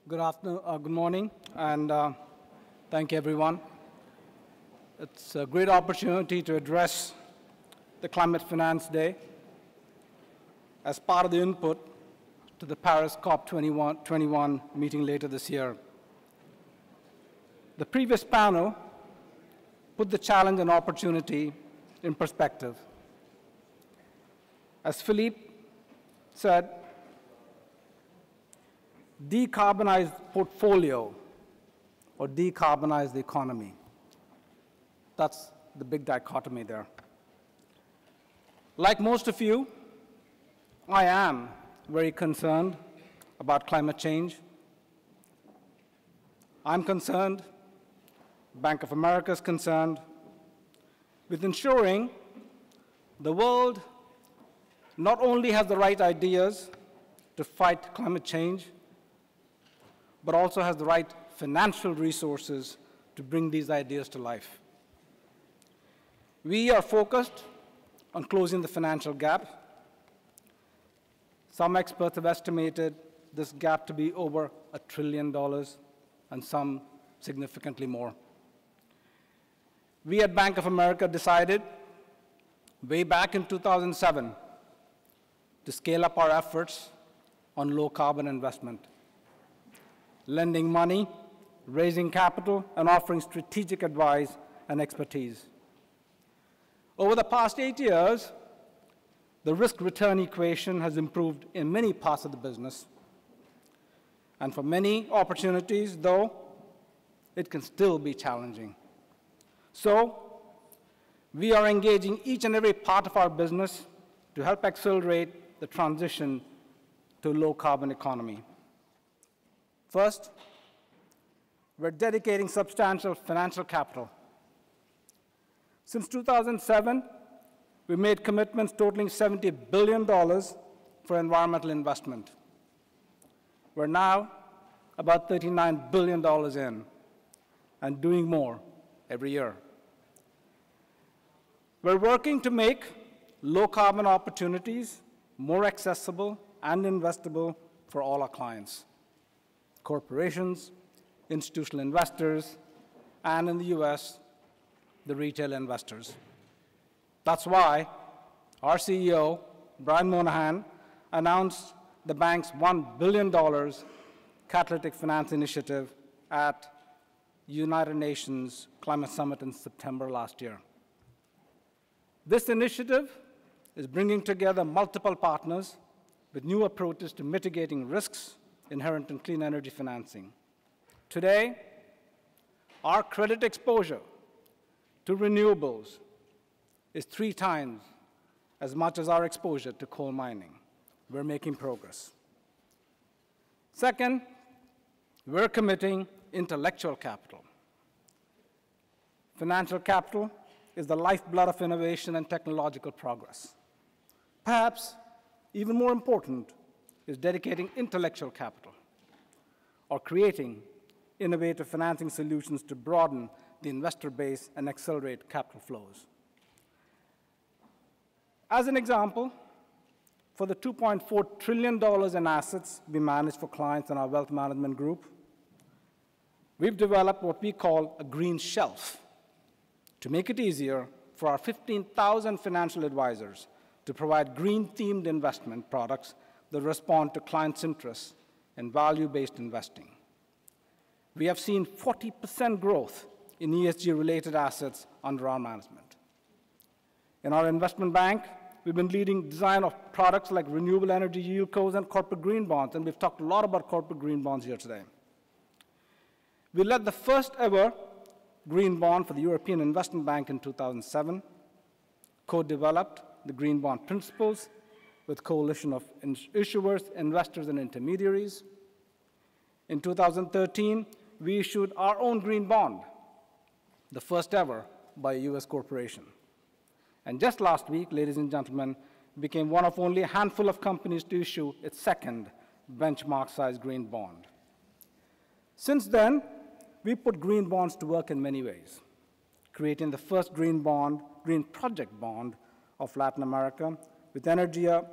Good afternoon, good morning, and thank you, everyone. It's a great opportunity to address the Climate Finance Day as part of the input to the Paris COP21 meeting later this year. The previous panel put the challenge and opportunity in perspective. As Philippe said, decarbonize portfolio or decarbonize the economy. That's the big dichotomy there. Like most of you, I am very concerned about climate change. I'm concerned, Bank of America is concerned, with ensuring the world not only has the right ideas to fight climate change, but also has the right financial resources to bring these ideas to life. We are focused on closing the financial gap. Some experts have estimated this gap to be over $1 trillion, and some significantly more. We at Bank of America decided way back in 2007 to scale up our efforts on low-carbon investment, lending money, raising capital, and offering strategic advice and expertise. Over the past 8 years, the risk-return equation has improved in many parts of the business. And for many opportunities, though, it can still be challenging. So, we are engaging each and every part of our business to help accelerate the transition to a low-carbon economy. First, we're dedicating substantial financial capital. Since 2007, we made commitments totaling $70 billion for environmental investment. We're now about $39 billion in and doing more every year. We're working to make low-carbon opportunities more accessible and investable for all our clients: corporations, institutional investors, and in the US, the retail investors. That's why our CEO, Brian Moynihan, announced the bank's $1 billion Catalytic Finance Initiative at United Nations Climate Summit in September last year. This initiative is bringing together multiple partners with new approaches to mitigating risks inherent in clean energy financing. Today, our credit exposure to renewables is 3 times as much as our exposure to coal mining. We're making progress. Second, we're committing intellectual capital. Financial capital is the lifeblood of innovation and technological progress. Perhaps even more important is dedicating intellectual capital or creating innovative financing solutions to broaden the investor base and accelerate capital flows. As an example, for the $2.4 trillion in assets we manage for clients in our wealth management group, we've developed what we call a green shelf to make it easier for our 15,000 financial advisors to provide green-themed investment products that respond to clients' interests in value-based investing. We have seen 40% growth in ESG-related assets under our management. In our investment bank, we've been leading design of products like renewable energy yieldcos and corporate green bonds, and we've talked a lot about corporate green bonds here today. We led the first ever green bond for the European Investment Bank in 2007, co-developed the green bond principles with a coalition of issuers, investors, and intermediaries. In 2013, we issued our own green bond, the first ever by a US corporation. And just last week, ladies and gentlemen, became one of only a handful of companies to issue its second benchmark-sized green bond. Since then, we put green bonds to work in many ways, creating the first green project bond of Latin America with Energia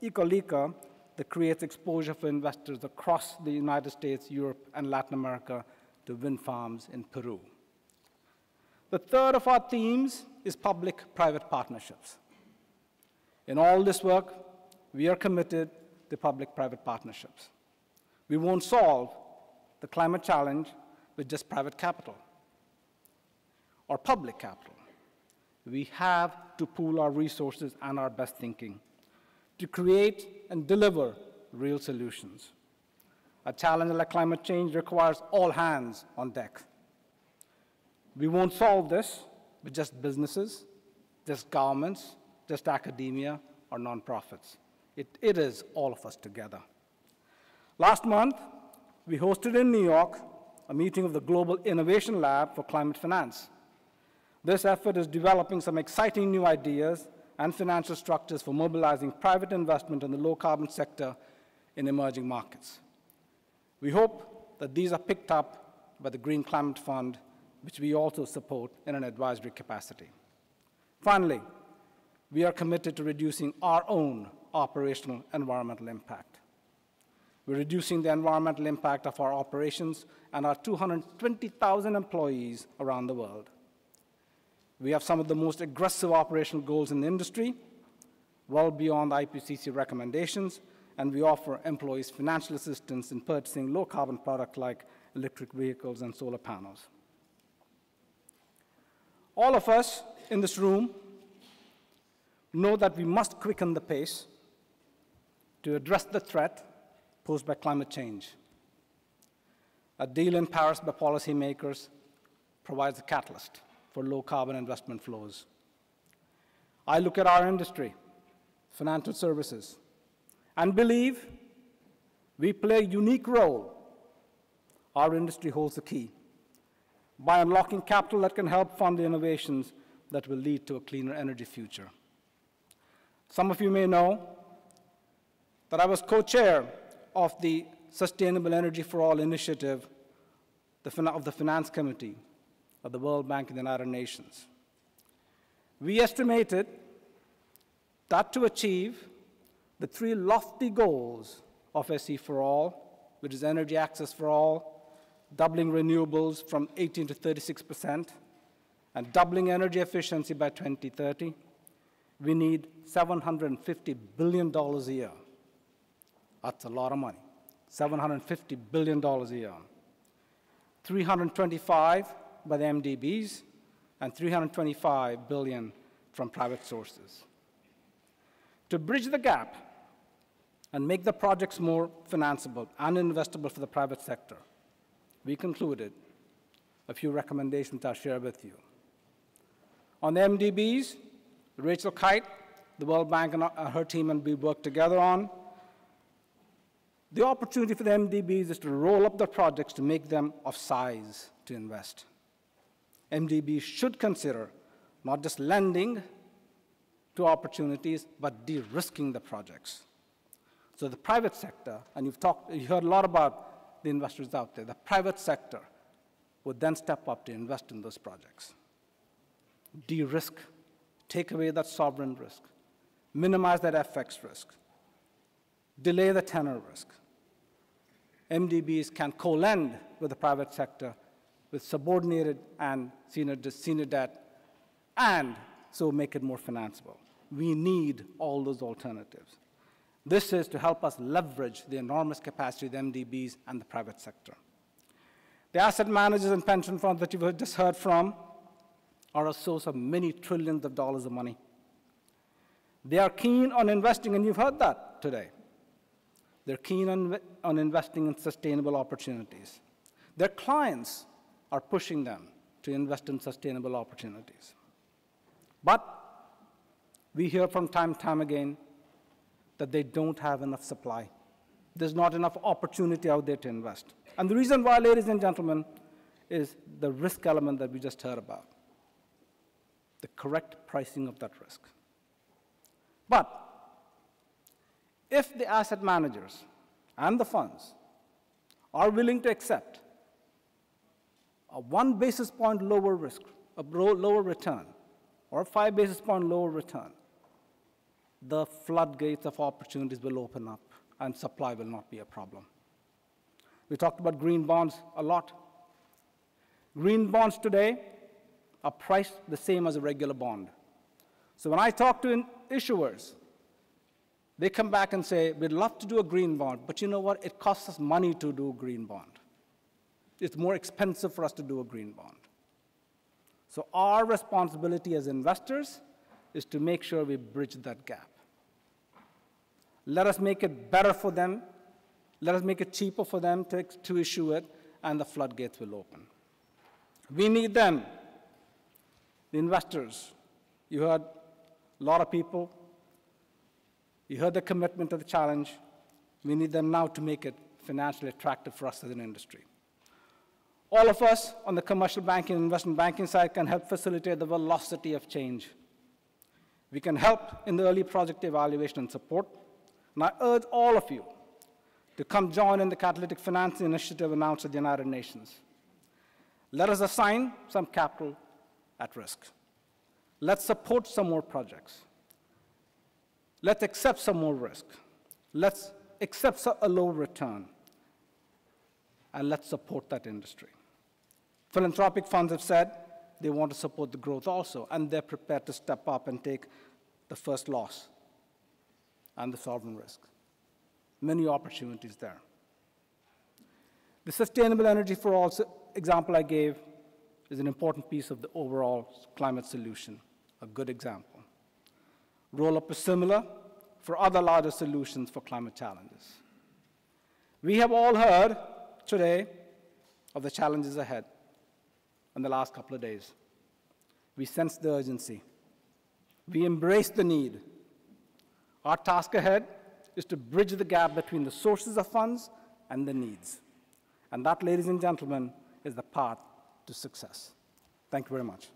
Ecolica, that creates exposure for investors across the United States, Europe, and Latin America to wind farms in Peru. The third of our themes is public-private partnerships. In all this work, we are committed to public-private partnerships. We won't solve the climate challenge with just private capital or public capital. We have to pool our resources and our best thinking to create and deliver real solutions. A challenge like climate change requires all hands on deck. We won't solve this with just businesses, just governments, just academia, or nonprofits. It is all of us together. Last month, we hosted in New York a meeting of the Global Innovation Lab for Climate Finance. This effort is developing some exciting new ideas and financial structures for mobilizing private investment in the low-carbon sector in emerging markets. We hope that these are picked up by the Green Climate Fund, which we also support in an advisory capacity. Finally, we are committed to reducing our own operational environmental impact. We're reducing the environmental impact of our operations and our 220,000 employees around the world. We have some of the most aggressive operational goals in the industry, well beyond the IPCC recommendations, and we offer employees financial assistance in purchasing low-carbon products like electric vehicles and solar panels. All of us in this room know that we must quicken the pace to address the threat posed by climate change. A deal in Paris by policymakers provides a catalyst for low-carbon investment flows. I look at our industry, financial services, and believe we play a unique role. Our industry holds the key by unlocking capital that can help fund the innovations that will lead to a cleaner energy future. Some of you may know that I was co-chair of the Sustainable Energy for All initiative of the Finance Committee of the World Bank and the United Nations. We estimated that to achieve the three lofty goals of SE for All, which is energy access for all, doubling renewables from 18 to 36%, and doubling energy efficiency by 2030, we need $750 billion a year. That's a lot of money. $750 billion a year. 325 by the MDBs, and 325 billion from private sources. To bridge the gap and make the projects more financeable and investable for the private sector, we concluded a few recommendations I'll share with you. On the MDBs, Rachel Kite, the World Bank, and her team and we worked together on. The opportunity for the MDBs is to roll up the projects to make them of size to invest. MDBs should consider not just lending to opportunities, but de-risking the projects. So the private sector, and you heard a lot about the investors out there, the private sector would then step up to invest in those projects. De-risk, take away that sovereign risk, minimize that FX risk, delay the tenor risk. MDBs can co-lend with the private sector with subordinated and senior debt, and so make it more financeable. We need all those alternatives. This is to help us leverage the enormous capacity of the MDBs and the private sector. The asset managers and pension funds that you've just heard from are a source of many trillions of dollars of money. They are keen on investing, and you've heard that today. They're keen on investing in sustainable opportunities. Their clients are pushing them to invest in sustainable opportunities. But we hear from time and time again that they don't have enough supply. There's not enough opportunity out there to invest. And the reason why, ladies and gentlemen, is the risk element that we just heard about, the correct pricing of that risk. But if the asset managers and the funds are willing to accept a 1 basis point lower risk, a lower return, or a 5 basis point lower return, the floodgates of opportunities will open up, and supply will not be a problem. We talked about green bonds a lot. Green bonds today are priced the same as a regular bond. So when I talk to issuers, they come back and say, we'd love to do a green bond, but you know what? It costs us money to do a green bond. It's more expensive for us to do a green bond. So our responsibility as investors is to make sure we bridge that gap. Let us make it better for them. Let us make it cheaper for them to issue it, and the floodgates will open. We need them, the investors. You heard a lot of people. You heard the commitment to the challenge. We need them now to make it financially attractive for us as an industry. All of us on the commercial banking and investment banking side can help facilitate the velocity of change. We can help in the early project evaluation and support. And I urge all of you to come join in the Catalytic Financing Initiative announced at the United Nations. Let us assign some capital at risk. Let's support some more projects. Let's accept some more risk. Let's accept a low return. And let's support that industry. Philanthropic funds have said they want to support the growth also, and they're prepared to step up and take the first loss and the sovereign risk. Many opportunities there. The sustainable energy for all example I gave is an important piece of the overall climate solution, a good example. Roll-up is similar for other larger solutions for climate challenges. We have all heard today of the challenges ahead in the last couple of days. We sense the urgency. We embrace the need. Our task ahead is to bridge the gap between the sources of funds and the needs. And that, ladies and gentlemen, is the path to success. Thank you very much.